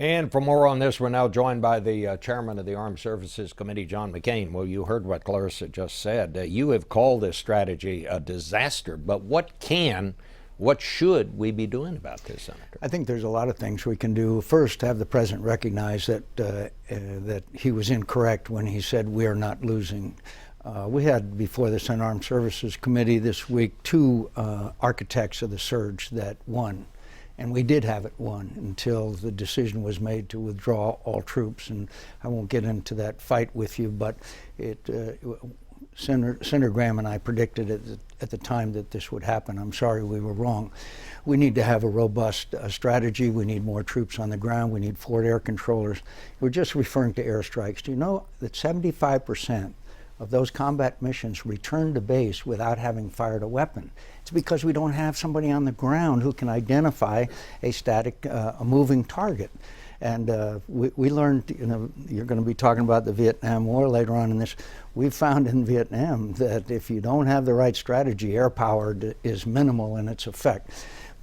And for more on this, we're now joined by the chairman of the Armed Services Committee, John McCain. Well, you heard what Clarissa just said. You have called this strategy a disaster, but what should we be doing about this, Senator? I think there's a lot of things we can do. First, have the president recognize that he was incorrect when he said we are not losing. We had before the Senate Armed Services Committee this week two architects of the surge that won. And we did have it won until the decision was made to withdraw all troops. And I won't get into that fight with you, but Senator Graham and I predicted at the time that this would happen. I'm sorry we were wrong. We need to have a robust strategy. We need more troops on the ground. We need forward air controllers. We're just referring to airstrikes. Do you know that 75% of those combat missions return to base without having fired a weapon? It's because we don't have somebody on the ground who can identify a static, a moving target. And we learned, you're going to be talking about the Vietnam War later on in this. We found in Vietnam that if you don't have the right strategy, air power is minimal in its effect.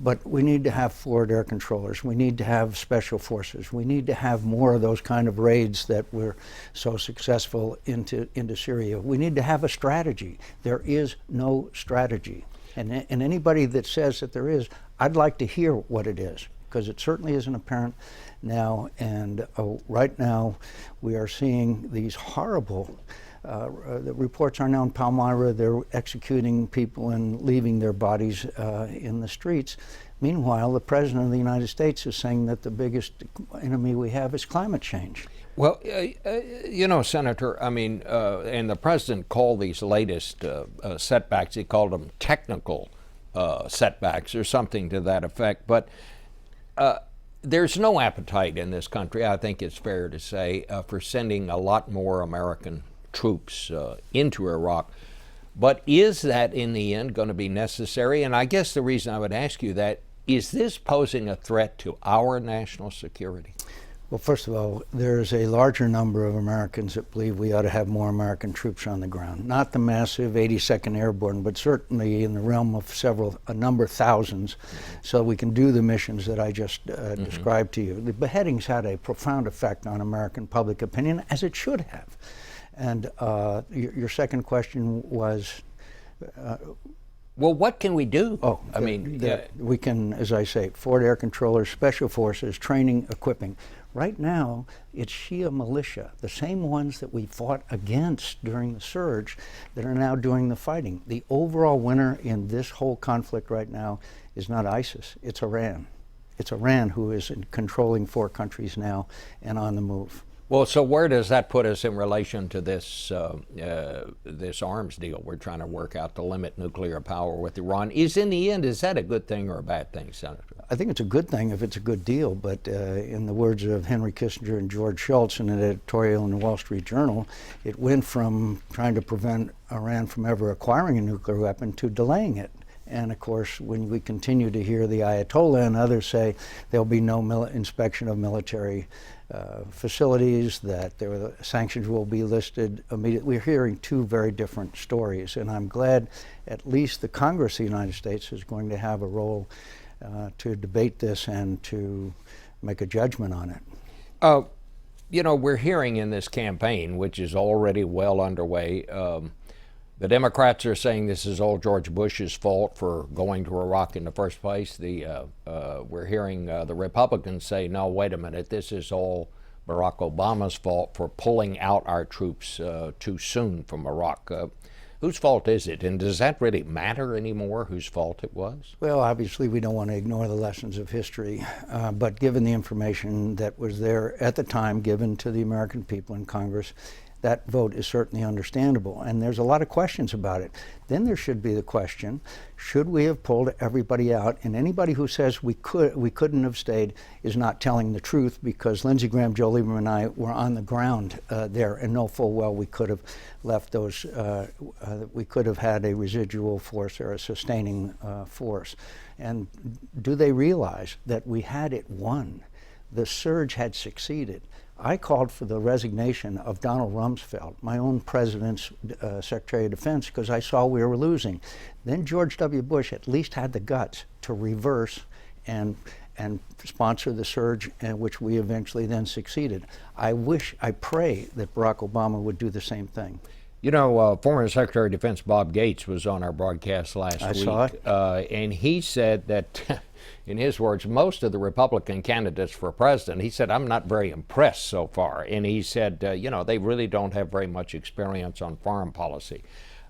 But we need to have forward air controllers. We need to have special forces. We need to have more of those kind of raids that were so successful into Syria. We need to have a strategy. There is no strategy. And anybody that says that there is, I'd like to hear what it is, because it certainly isn't apparent now. And right now, we are seeing these horrible the reports are now in Palmyra. They're executing people and leaving their bodies in the streets. Meanwhile, the President of the United States is saying that the biggest enemy we have is climate change. Well, Senator, I mean, and the President called these latest setbacks, he called them technical setbacks or something to that effect. But there's no appetite in this country, I think it's fair to say, for sending a lot more American troops into Iraq. But is that in the end going to be necessary? And I guess the reason I would ask you that, is this posing a threat to our national security? Well, first of all, there's a larger number of Americans that believe we ought to have more American troops on the ground. Not the massive 82nd Airborne, but certainly in the realm of a number of thousands, so we can do the missions that I just described to you. The beheadings had a profound effect on American public opinion, as it should have. And your second question was? Well, what can we do? Oh, we can, as I say, forward air controllers, special forces, training, equipping. Right now, it's Shia militia, the same ones that we fought against during the surge, that are now doing the fighting. The overall winner in this whole conflict right now is not ISIS, it's Iran. It's Iran who is controlling 4 countries now and on the move. Well, so where does that put us in relation to this this arms deal we're trying to work out to limit nuclear power with Iran? In the end, is that a good thing or a bad thing, Senator? I think it's a good thing if it's a good deal, but in the words of Henry Kissinger and George Shultz in an editorial in the Wall Street Journal, it went from trying to prevent Iran from ever acquiring a nuclear weapon to delaying it. And of course, when we continue to hear the Ayatollah and others say there'll be no inspection of military facilities, that sanctions will be listed immediately, we're hearing two very different stories. And I'm glad at least the Congress of the United States is going to have a role to debate this and to make a judgment on it. We're hearing in this campaign, which is already well underway, the Democrats are saying this is all George Bush's fault for going to Iraq in the first place. We're hearing the Republicans say, no, wait a minute, this is all Barack Obama's fault for pulling out our troops too soon from Iraq. Whose fault is it? And does that really matter anymore, whose fault it was? Well, obviously we don't want to ignore the lessons of history, but given the information that was there at the time given to the American people in Congress, that vote is certainly understandable, and there's a lot of questions about it. Then there should be the question, should we have pulled everybody out? And anybody who says we couldn't have stayed is not telling the truth, because Lindsey Graham, Joe Lieberman, and I were on the ground there and know full well we could have left those, we could have had a residual force or a sustaining force. And do they realize that we had it won? The surge had succeeded. I called for the resignation of Donald Rumsfeld, my own president's Secretary of Defense, because I saw we were losing. Then George W. Bush at least had the guts to reverse and and sponsor the surge, in which we eventually then succeeded. I pray that Barack Obama would do the same thing. You know, former Secretary of Defense Bob Gates was on our broadcast last week. I saw it. And he said that, in his words, most of the Republican candidates for president, he said, I'm not very impressed so far. And he said, you know, they really don't have very much experience on foreign policy.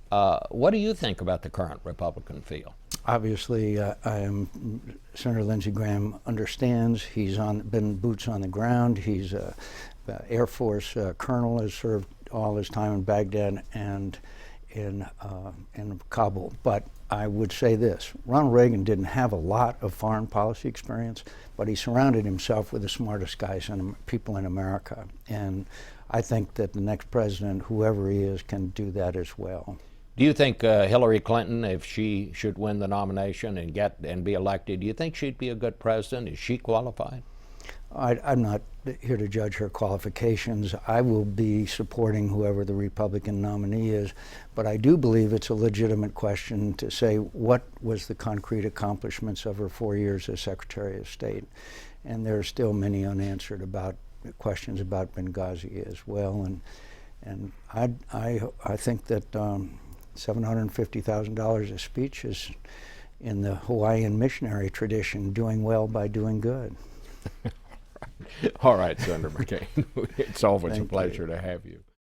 What do you think about the current Republican field? Obviously, Senator Lindsey Graham understands. He's been boots on the ground. He's an Air Force colonel, has served all his time in Baghdad and in Kabul. But I would say this: Ronald Reagan didn't have a lot of foreign policy experience, but he surrounded himself with the smartest guys and people in America. And I think that the next president, whoever he is, can do that as well. Do you think Hillary Clinton, if she should win the nomination and be elected, do you think she'd be a good president? Is she qualified? I'm not here to judge her qualifications. I will be supporting whoever the Republican nominee is, but I do believe it's a legitimate question to say what was the concrete accomplishments of her 4 years as Secretary of State. And there are still many unanswered questions about Benghazi as well. And I think that $750,000 a speech is in the Hawaiian missionary tradition, doing well by doing good. All right, Senator McCain. It's always a Thank pleasure you. to have you.